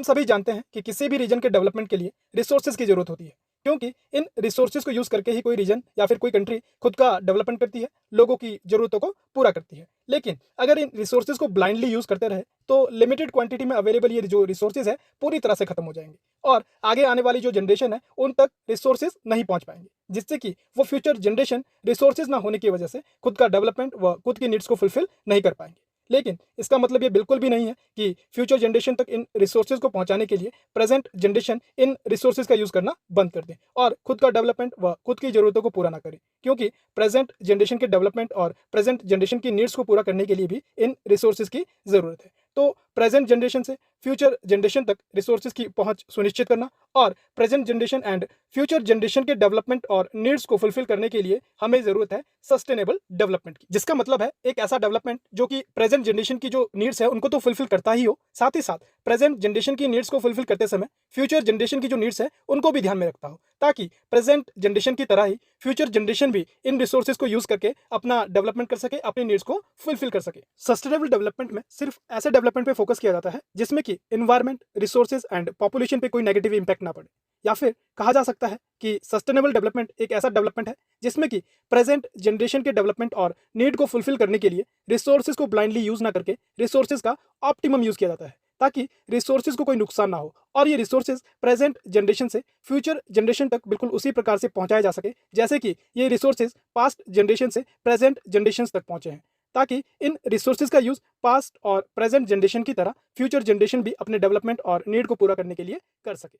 हम सभी जानते हैं कि किसी भी रीजन के डेवलपमेंट के लिए रिसोर्सेज की जरूरत होती है, क्योंकि इन रिसोर्सेज को यूज करके ही कोई रीजन या फिर कोई कंट्री खुद का डेवलपमेंट करती है, लोगों की जरूरतों को पूरा करती है। लेकिन अगर इन रिसोर्सेज को ब्लाइंडली यूज करते रहे तो लिमिटेड क्वांटिटी में अवेलेबल ये जो रिसोर्सेज है पूरी तरह से खत्म हो जाएंगे और आगे आने वाली जो जनरेशन है उन तक रिसोर्सेज नहीं पहुंच पाएंगे, जिससे कि वो फ्यूचर जनरेशन रिसोर्सेज ना होने की वजह से खुद का डेवलपमेंट व खुद की नीड्स को फुलफिल नहीं कर पाएंगे। लेकिन इसका मतलब ये बिल्कुल भी नहीं है कि फ्यूचर जनरेशन तक इन रिसोर्सेज को पहुंचाने के लिए प्रेजेंट जनरेशन इन रिसोर्सेज का यूज करना बंद कर दे और खुद का डेवलपमेंट व खुद की जरूरतों को पूरा ना करे, क्योंकि प्रेजेंट जनरेशन के डेवलपमेंट और प्रेजेंट जनरेशन की नीड्स को पूरा करने के लिए भी इन रिसोर्सेज की जरूरत है। तो प्रेजेंट जनरेशन से फ्यूचर जनरेशन तक रिसोर्सेज की पहुंच सुनिश्चित करना और present generation and future generation के डेवलपमेंट और नीड्स को फुलफिल करने के लिए हमें जरूरत है सस्टेनेबल डेवलपमेंट की, जिसका मतलब है एक ऐसा डेवलपमेंट जो कि प्रेजेंट जनरेशन की जो नीड्स है उनको तो फुलफिल करता ही हो, साथ ही साथ प्रेजेंट जनरेशन की नीड्स को फुलफिल करते समय फ्यूचर जनरेशन की जो नीड्स है उनको भी ध्यान में रखता हो, ताकि प्रेजेंट जनरेशन की तरह ही फ्यूचर जनरेशन भी इन रिसोर्सेज को यूज करके अपना डेवलपमेंट कर सके, अपनी नीड्स को फुलफिल कर सके। सस्टेनेबल डेवलपमेंट में सिर्फ ऐसे डेवलपमेंट पे फोकस किया जाता है जिसमें कि एनवायरमेंट, रिसोर्सेज एंड पॉपुलेशन पे कोई नेगेटिव इंपैक्ट ना पड़े, या फिर कहा जा सकता है कि सस्टेनेबल डेवलपमेंट एक ऐसा डेवलपमेंट है जिसमें कि प्रेजेंट जनरेशन के डेवलपमेंट और नीड को फुलफिल करने के लिए रिसोर्सेज को ब्लाइंडली यूज ना करके रिसोर्सेज का ऑप्टिमम यूज किया जाता है, ताकि रिसोर्सेज को कोई नुकसान ना हो और ये रिसोर्सेज प्रेजेंट जनरेशन से फ्यूचर जनरेशन तक बिल्कुल उसी प्रकार से पहुंचाया जा सके जैसे कि ये रिसोर्सेज पास्ट जनरेशन से प्रेजेंट जनरेशन तक पहुंचे हैं, ताकि इन रिसोर्सेज का यूज पास्ट और प्रेजेंट जनरेशन की तरह फ्यूचर जनरेशन भी अपने डेवलपमेंट और नीड को पूरा करने के लिए कर सके।